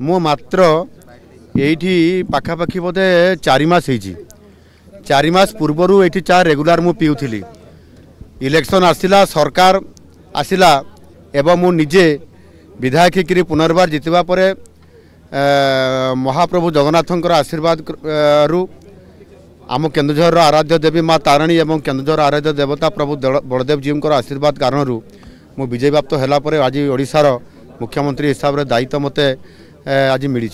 मो मात्र एठी पाखापाखी बोधे 4 मास होईची 4 मास पूर्वरु एठी चा रेगुलर मु पिउथिली। इलेक्शन आसिला सरकार आसिला एवं मु निजे विधायक होकर पुनर्बार जितवा परे महाप्रभु जगन्नाथंकर आशीर्वाद रु आम केन्दुझर आराध्य देवी माँ तारिणी एवं केन्दुझर आराध्य देवता प्रभु बलदेव जी आशीर्वाद कारण मु विजय प्राप्त होला परे आज ओडिशार मुख्यमंत्री हिसाब से दायित्व मते आज मिली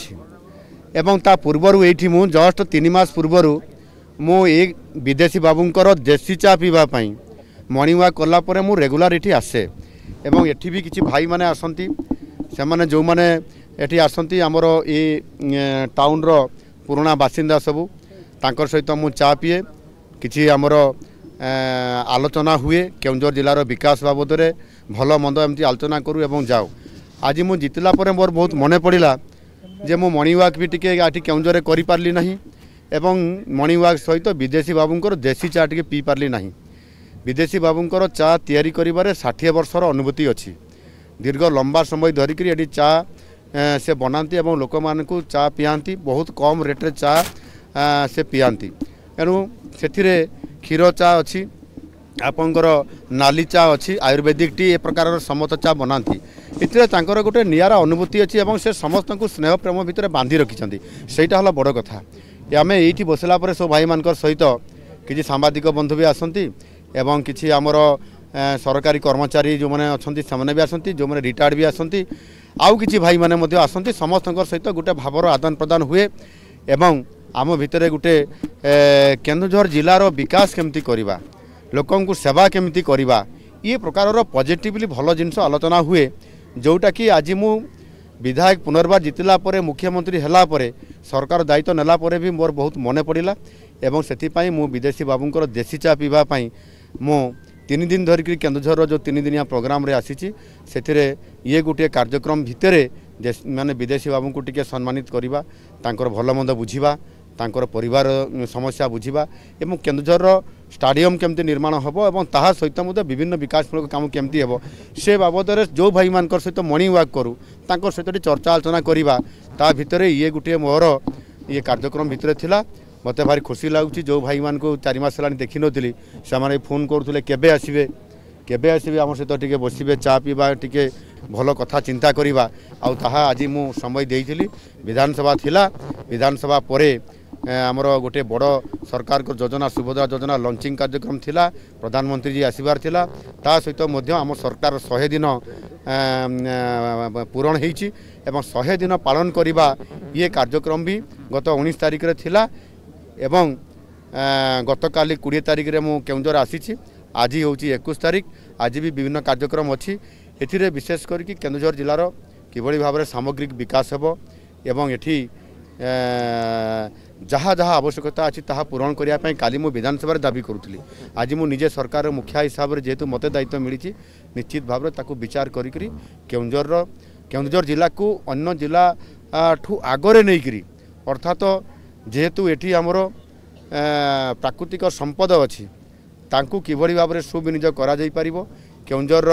एवं ता पूर्वर ये मु जस्ट 3 मास पूर्वर मु एक विदेशी बाबूंकर देसी चा पीवाई मर्णिंग वाक कला मु रेगुलर ये आसे एवं एठी भी किसी भाई माने आसंती से माने जो माने एठी आसंती आमर ये टाउन रो पुराना बासिंदा सबू तांकर सहित मु चा पिए किसी आमर आलोचना हुए केउंझर जिलार विकास बाबद में भल मंद एमती आलोचना करूँ एवं जाओ। आज मु जितला परे मोर बहुत मने पड़ा जे मु मर्णिंग वाक भी टिके आठी केउंझर करि पारली नहीं एवं मर्णिंग वाक सहित विदेशी बाबूंकर देसी चा टिके पी पारली नहीं। विदेशी बाबूंकर चा तैयारी करिबारे 60 वर्षर अनुभूति अच्छी दीर्घ लंबा समय धरिक ये चा से बनाती एवं लोक मानू चा पियांती बहुत कम रेट्रे चा से पियांती एणु से क्षीर चा अच्छी आपंकर नाली चा अच्छी आयुर्वेदिक टी ए प्रकार समस्त चा बनाती इतने तांकर गोटे नियारा अनुभूति अच्छी एवं से समस्त को स्नेह प्रेम भितर बांधि रखिंट सहीटा हला बड़ कथा। आम ये बसला सब भाई मान सहित किसी सांबादिक बंधु भी आसती एवं किसी आमर सरकारी कर्मचारी जो मैंने अच्छा से भी आसती जो मैंने रिटायर्ड भी आसती आउ किसी भाई मैंने आसती समस्त सहित गोटे भावर आदान प्रदान हुए एवं आम भितर गोटे केन्दुझर जिलार विकास केमती करवा लोकं को सेवा केमती करवा ये प्रकार पॉजिटिवली भल जिनस आलोचना हुए जोटा कि आज मु विधायक पुनर्बार जितला परे मुख्यमंत्री हला परे सरकार दायित्व नेला परे भी मोर बहुत मने पड़ा एवं से मु विदेशी बाबूंकर देसी चा पीवाई मु 3 दिन धरिक केन्दुझर जो 3 दिनिया प्रोग्राम रे आसी से ये गोटे कार्यक्रम भितर माने विदेशी बाबू को टिके सम्मानित करवा तांकर भल मंद बुझा तांकर परिवार समस्या बुझा एवं केन्दुझर स्टाडियम केमती निर्माण हम और ता सहित विभिन्न विकासमूलक काम केमती हम से बाबद जो भाई मान सहित मर्णिंग वाक करूँ तांकर सहित चर्चा आलोचना करवा ता भितर ये गोटे मोर ये कार्यक्रम भितर थिला मते भारी खुशी लगुच जो भाई मान को 4 मास है देखी नी से फोन करुले केबे आसबे आम सहित टिके बसबे चा पीवा टिके भल कथा चिंता करवा आउ ताहा आज मु समय देइथिली विधानसभा थिला विधानसभा परे आमर गोटे बड़ सरकार को योजना सुभद्रा योजना लॉन्चिंग कार्यक्रम थिला प्रधानमंत्री जी आसबार थिला ता सहित मध्य आम सरकार 100 दिन पूरण होईची एवं 100 दिन पालन करवा ये कार्यक्रम भी गत 19 तारिख रे थिला एवं गत काली 20 तारिख रे मु केउंझर आसीची आज हूँ 21 तारिख आज भी विभिन्न कार्यक्रम अच्छी एथिरे विशेष करके केन्दुझर जिलार किभली भाव में सामग्रिक विकास हेबो एवं एठी जहाँ जहाँ आवश्यकता अच्छी ताहा पूरण करने काली मु विधानसभा दाबी करुली आज मु निजे सरकार मुखिया हिसाब से जेहेतु मते दायित्व मिली निश्चित भाव में ताकू विचार करी केन्दुझर जिला को अन्य जिला ठू आगरे नहीं अर्थात जेहेतु एठी आमर प्राकृतिक संपद अच्छी तांकू किभली भाव में सुविनियोग करा जाई परिबो केन्दुझर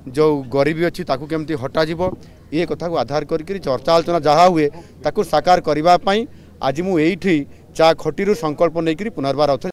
जो गरीबी अच्छी ताकू केमती हटा जीवो ये कथा को आधार करके चर्चा आलोचना जहाँ हुए ताकू साकार करने आज मु एठी चा खटी संकल्प नहीं पुनर्बार